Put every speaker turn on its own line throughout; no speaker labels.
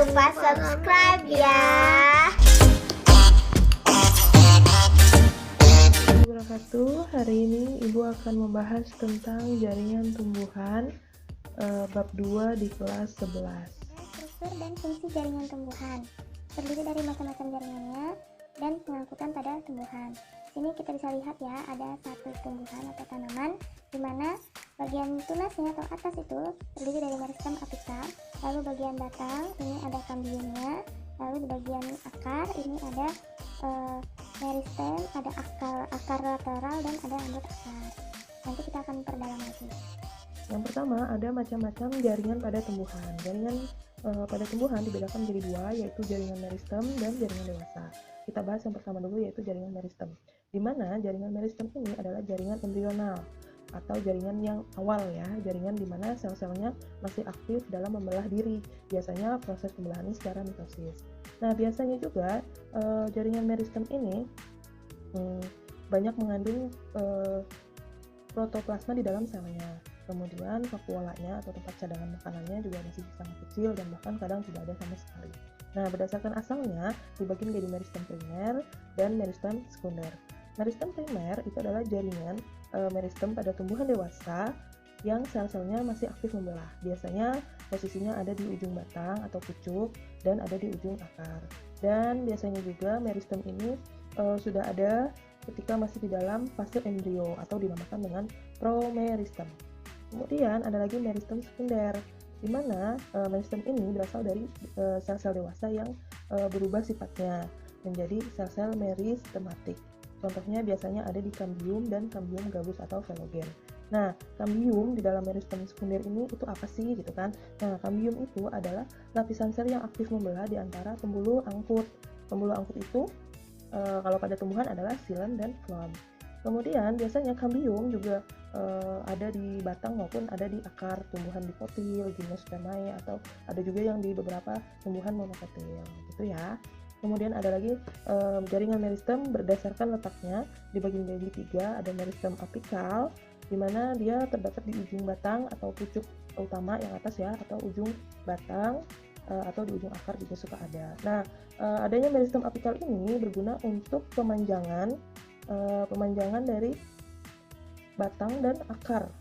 lupa subscribe ya.
Hari ini Ibu akan membahas tentang jaringan tumbuhan bab 2 di kelas 11.
Struktur dan fungsi jaringan tumbuhan terdiri dari macam-macam jaringannya dan pengangkutan pada tumbuhan. Sini kita bisa lihat ya, ada satu tumbuhan atau tanaman di mana bagian tunasnya atau atas itu terdiri dari meristem apikal, lalu bagian batang ini ada kambiumnya, lalu di bagian akar ini ada meristem, ada akar lateral dan ada rambut akar. Nanti kita akan perdalam lagi.
Yang pertama, ada macam-macam jaringan pada tumbuhan. Jaringan pada tumbuhan dibedakan menjadi dua, yaitu jaringan meristem dan jaringan dewasa. Kita bahas yang pertama dulu, yaitu jaringan meristem. Di mana jaringan meristem ini adalah jaringan embrional atau jaringan yang awal ya, jaringan di mana sel-selnya masih aktif dalam membelah diri. Biasanya proses pembelahan ini secara mitosis. Nah, biasanya juga jaringan meristem ini banyak mengandung protoplasma di dalam selnya. Kemudian vakuolanya atau tempat cadangan makanannya juga masih sangat kecil dan bahkan kadang tidak ada sama sekali. Nah, berdasarkan asalnya dibagi menjadi meristem primer dan meristem sekunder. Meristem primer itu adalah jaringan meristem pada tumbuhan dewasa yang sel-selnya masih aktif membelah. Biasanya posisinya ada di ujung batang atau pucuk dan ada di ujung akar. Dan biasanya juga meristem ini sudah ada ketika masih di dalam fase embrio atau dinamakan dengan promeristem. Kemudian ada lagi meristem sekunder, di mana meristem ini berasal dari sel-sel dewasa yang berubah sifatnya menjadi sel-sel meristematik. Contohnya biasanya ada di kambium dan kambium gabus atau velogen. Nah, kambium di dalam meristem sekunder ini itu apa sih gitu kan? Nah, kambium itu adalah lapisan sel yang aktif membelah di antara pembuluh angkut. Pembuluh angkut itu kalau pada tumbuhan adalah xilem dan phloem. Kemudian biasanya kambium juga ada di batang maupun ada di akar tumbuhan dikotil, gimnospermae, atau ada juga yang di beberapa tumbuhan monokotil gitu ya. Kemudian ada lagi jaringan meristem berdasarkan letaknya dibagi menjadi tiga. Ada meristem apikal, di mana dia terdapat di ujung batang atau pucuk utama yang atas ya, atau ujung batang atau di ujung akar juga suka ada. Nah, adanya meristem apikal ini berguna untuk pemanjangan dari batang dan akar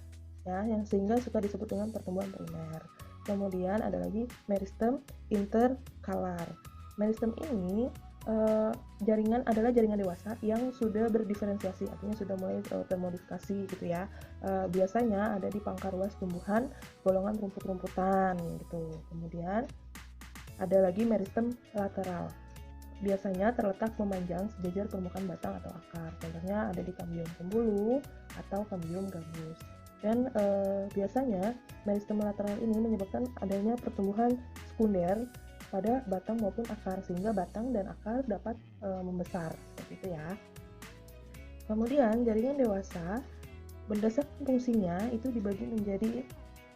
ya, yang sehingga suka disebut dengan pertumbuhan primer. Kemudian ada lagi meristem interkalar. Meristem ini jaringan adalah jaringan dewasa yang sudah berdiferensiasi, artinya sudah mulai termodifikasi gitu ya. Biasanya ada di pangkar luas tumbuhan golongan rumput-rumputan gitu. Kemudian ada lagi meristem lateral. Biasanya terletak memanjang sejajar permukaan batang atau akar. Contohnya ada di kambium pembuluh atau kambium gabus. Dan biasanya meristem lateral ini menyebabkan adanya pertumbuhan sekunder pada batang maupun akar, sehingga batang dan akar dapat membesar seperti itu ya. Kemudian jaringan dewasa berdasarkan fungsinya itu dibagi menjadi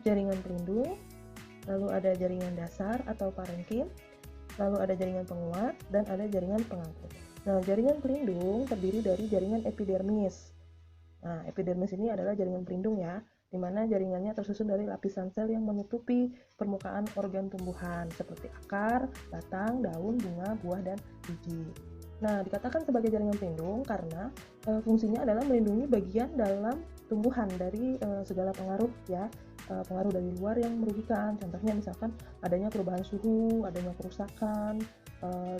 jaringan pelindung, lalu ada jaringan dasar atau parenkim, lalu ada jaringan penguat, dan ada jaringan pengangkut. Nah, jaringan pelindung terdiri dari jaringan epidermis. Nah, epidermis ini adalah jaringan pelindung ya, di mana jaringannya tersusun dari lapisan sel yang menutupi permukaan organ tumbuhan seperti akar, batang, daun, bunga, buah, dan biji. Nah, dikatakan sebagai jaringan pelindung karena fungsinya adalah melindungi bagian dalam tumbuhan dari segala pengaruh ya, pengaruh dari luar yang merugikan. Contohnya misalkan adanya perubahan suhu, adanya kerusakan,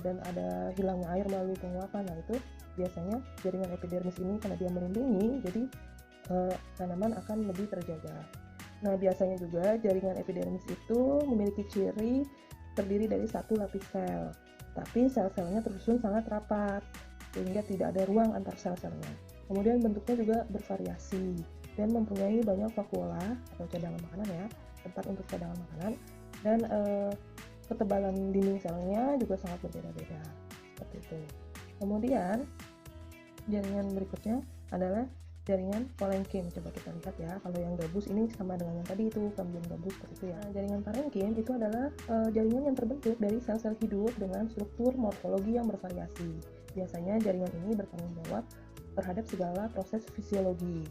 dan ada hilangnya air melalui penguapan. Nah, itu biasanya jaringan epidermis ini karena dia melindungi, jadi tanaman akan lebih terjaga. Nah, biasanya juga jaringan epidermis itu memiliki ciri terdiri dari satu lapis sel, tapi sel-selnya tersusun sangat rapat sehingga tidak ada ruang antar sel-selnya. Kemudian bentuknya juga bervariasi dan mempunyai banyak vakuola atau cadangan makanan ya, tempat untuk cadangan makanan, dan ketebalan dinding selnya juga sangat berbeda-beda seperti itu. Kemudian jaringan berikutnya adalah jaringan parenkim. Coba kita lihat ya, kalau yang gabus ini sama dengan yang tadi itu, kambium gabus seperti itu ya. Nah, jaringan parenkim itu adalah jaringan yang terbentuk dari sel-sel hidup dengan struktur morfologi yang bervariasi. Biasanya jaringan ini bertanggung jawab terhadap segala proses fisiologi.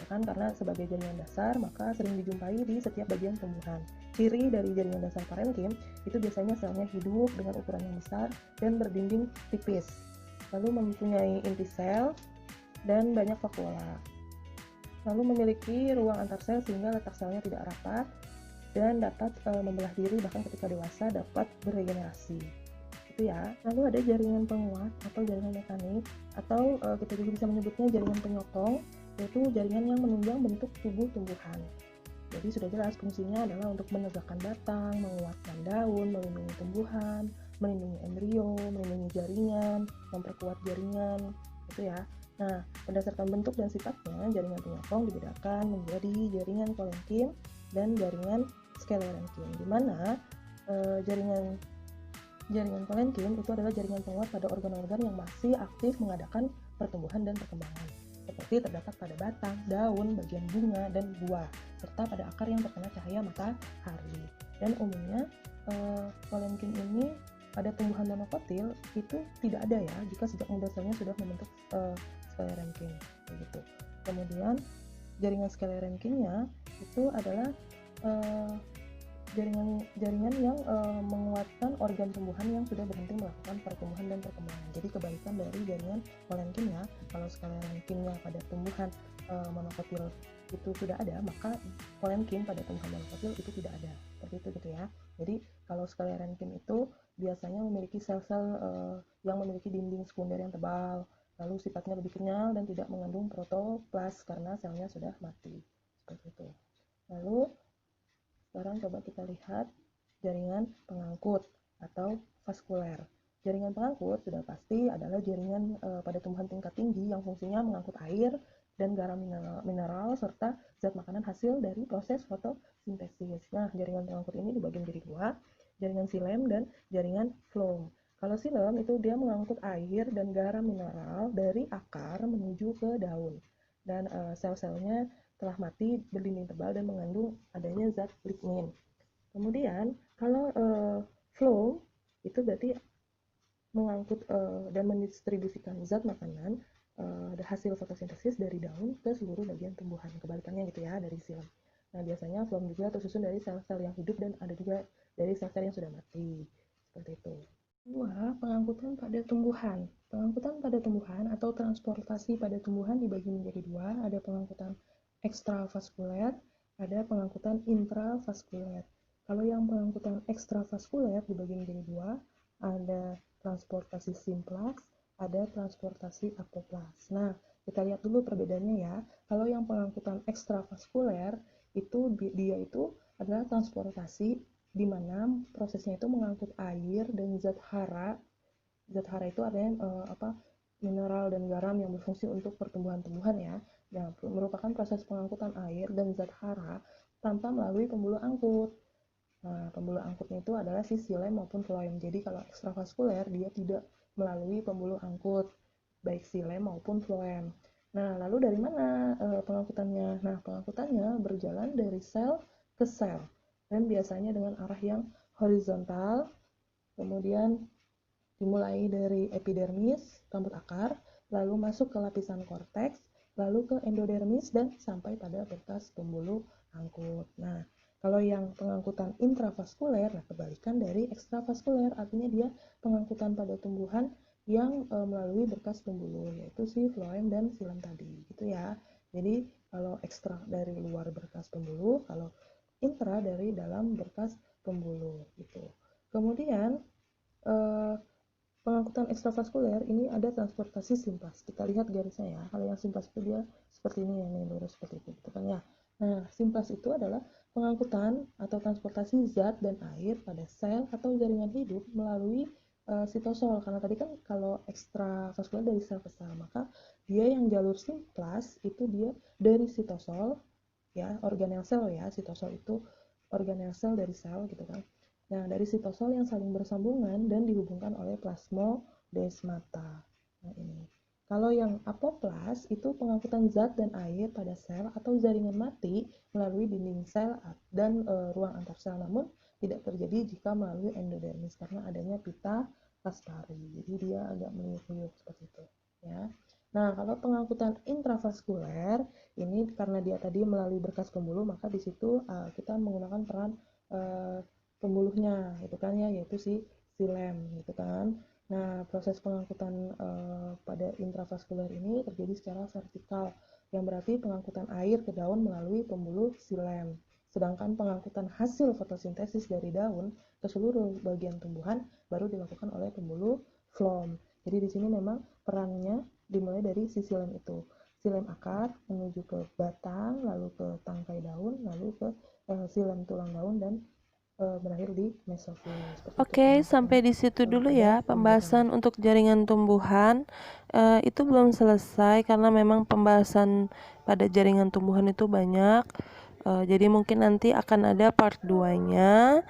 Misalkan karena sebagai jaringan dasar, maka sering dijumpai di setiap bagian tumbuhan. Ciri dari jaringan dasar parenkim itu biasanya selnya hidup dengan ukuran yang besar dan berdinding tipis, lalu mempunyai inti sel dan banyak vakuola, lalu memiliki ruang antar sel sehingga letak selnya tidak rapat dan dapat membelah diri, bahkan ketika dewasa dapat beregenerasi. Itu ya. Lalu ada jaringan penguat atau jaringan mekanik, atau kita juga bisa menyebutnya jaringan penyokong, yaitu jaringan yang menunjang bentuk tubuh tumbuhan. Jadi sudah jelas fungsinya adalah untuk menegakkan batang, menguatkan daun, melindungi tumbuhan, melindungi embrio, melindungi jaringan, memperkuat jaringan, itu ya. Nah, berdasarkan bentuk dan sifatnya, jaringan penyokong dibedakan menjadi jaringan kolenkim dan jaringan sklerenkim, di mana jaringan kolenkim itu adalah jaringan penguat pada organ-organ yang masih aktif mengadakan pertumbuhan dan perkembangan, seperti terdapat pada batang, daun, bagian bunga, dan buah, serta pada akar yang terkena cahaya matahari. Dan umumnya kolenkim ini pada tumbuhan monokotil itu tidak ada ya, jika sejak muda selnya sudah membentuk sklerenkim, begitu. Kemudian jaringan sklerenkimnya itu adalah jaringan yang menguatkan organ tumbuhan yang sudah berhenti melakukan pertumbuhan dan perkembangan. Jadi kebalikan dari jaringan kolenkim ya. Kalau sklerenkimnya pada tumbuhan monokotil itu sudah ada, maka kolenkim pada tumbuhan monokotil itu tidak ada. Seperti itu gitu ya. Jadi kalau sklerenkim itu biasanya memiliki sel-sel yang memiliki dinding sekunder yang tebal, lalu sifatnya lebih kenyal dan tidak mengandung protoplas karena selnya sudah mati. Seperti itu. Lalu sekarang coba kita lihat jaringan pengangkut atau vaskuler. Jaringan pengangkut sudah pasti adalah jaringan pada tumbuhan tingkat tinggi yang fungsinya mengangkut air dan garam mineral serta zat makanan hasil dari proses fotosintesis. Nah, jaringan pengangkut ini dibagi menjadi dua, jaringan xilem dan jaringan phloem. Kalau xilem itu dia mengangkut air dan garam mineral dari akar menuju ke daun, dan sel-selnya telah mati, berdinding tebal dan mengandung adanya zat lignin. Kemudian kalau phloem itu berarti mengangkut dan mendistribusikan zat makanan hasil fotosintesis dari daun ke seluruh bagian tumbuhan. Kebalikannya gitu ya dari xilem. Nah, biasanya phloem juga tersusun dari sel-sel yang hidup dan ada juga dari sel-sel yang sudah mati. Seperti itu. Kedua, pengangkutan pada tumbuhan. Pengangkutan pada tumbuhan atau transportasi pada tumbuhan dibagi menjadi dua, ada pengangkutan ekstravaskuler, ada pengangkutan intravaskuler. Kalau yang pengangkutan ekstravaskuler dibagi menjadi dua, ada transportasi simplex, ada transportasi apoplas. Nah, kita lihat dulu perbedaannya ya. Kalau yang pengangkutan ekstravaskuler itu dia itu adalah transportasi di mana prosesnya itu mengangkut air dan zat hara. Zat hara itu artinya mineral dan garam yang berfungsi untuk pertumbuhan tumbuhan ya. Yang merupakan proses pengangkutan air dan zat hara tanpa melalui pembuluh angkut. Nah, pembuluh angkutnya itu adalah si xilem maupun phloem. Jadi kalau ekstravaskuler dia tidak melalui pembuluh angkut, baik xilem maupun phloem. Nah, lalu dari mana pengangkutannya? Nah, pengangkutannya berjalan dari sel ke sel dan biasanya dengan arah yang horizontal, kemudian dimulai dari epidermis, rambut akar, lalu masuk ke lapisan korteks, lalu ke endodermis dan sampai pada berkas pembuluh angkut. Nah, kalau yang pengangkutan intravaskuler, nah kebalikan dari ekstravaskuler, artinya dia pengangkutan pada tumbuhan yang melalui berkas pembuluh, yaitu si phloem dan xilem tadi, gitu ya. Jadi kalau ekstra dari luar berkas pembuluh, kalau intra dari dalam berkas pembuluh, gitu. Kemudian pengangkutan ekstravaskuler ini ada transportasi simplas. Kita lihat garisnya ya. Kalau yang simplas itu dia seperti ini, yang lurus seperti itu, gitu kan ya. Nah, simplas itu adalah pengangkutan atau transportasi zat dan air pada sel atau jaringan hidup melalui sitosol. Karena tadi kan kalau ekstravaskuler dari sel ke sel, maka dia yang jalur simplas itu dia dari sitosol ya, organel sel ya. Sitosol itu organel sel dari sel gitu kan. Nah, dari sitosol yang saling bersambungan dan dihubungkan oleh plasmodesmata. Nah, ini. Kalau yang apoplas itu pengangkutan zat dan air pada sel atau jaringan mati melalui dinding sel dan ruang antar sel, namun tidak terjadi jika melalui endodermis karena adanya pita lastari. Jadi dia agak meniup-niup seperti itu, ya. Nah, kalau pengangkutan intravaskuler ini karena dia tadi melalui berkas pembuluh, maka di situ kita menggunakan peran pembuluhnya gitu kan ya, yaitu si silem gitu kan. Nah, proses pengangkutan pada intravaskuler ini terjadi secara vertikal, yang berarti pengangkutan air ke daun melalui pembuluh silem. Sedangkan pengangkutan hasil fotosintesis dari daun ke seluruh bagian tumbuhan baru dilakukan oleh pembuluh phloem. Jadi di sini memang perannya dimulai dari si silem itu. Silem akar menuju ke batang, lalu ke tangkai daun, lalu ke silem tulang daun dan berakhir di mesofil.
Oke, sampai di situ dulu ya pembahasan untuk jaringan tumbuhan. Itu belum selesai karena memang pembahasan pada jaringan tumbuhan itu banyak. Jadi mungkin nanti akan ada part 2-nya.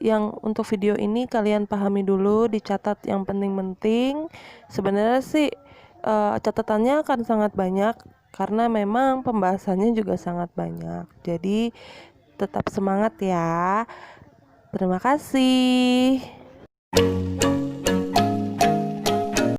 Yang untuk video ini kalian pahami dulu, dicatat yang penting-penting. Sebenarnya sih catatannya akan sangat banyak karena memang pembahasannya juga sangat banyak. Jadi tetap semangat ya. Terima kasih.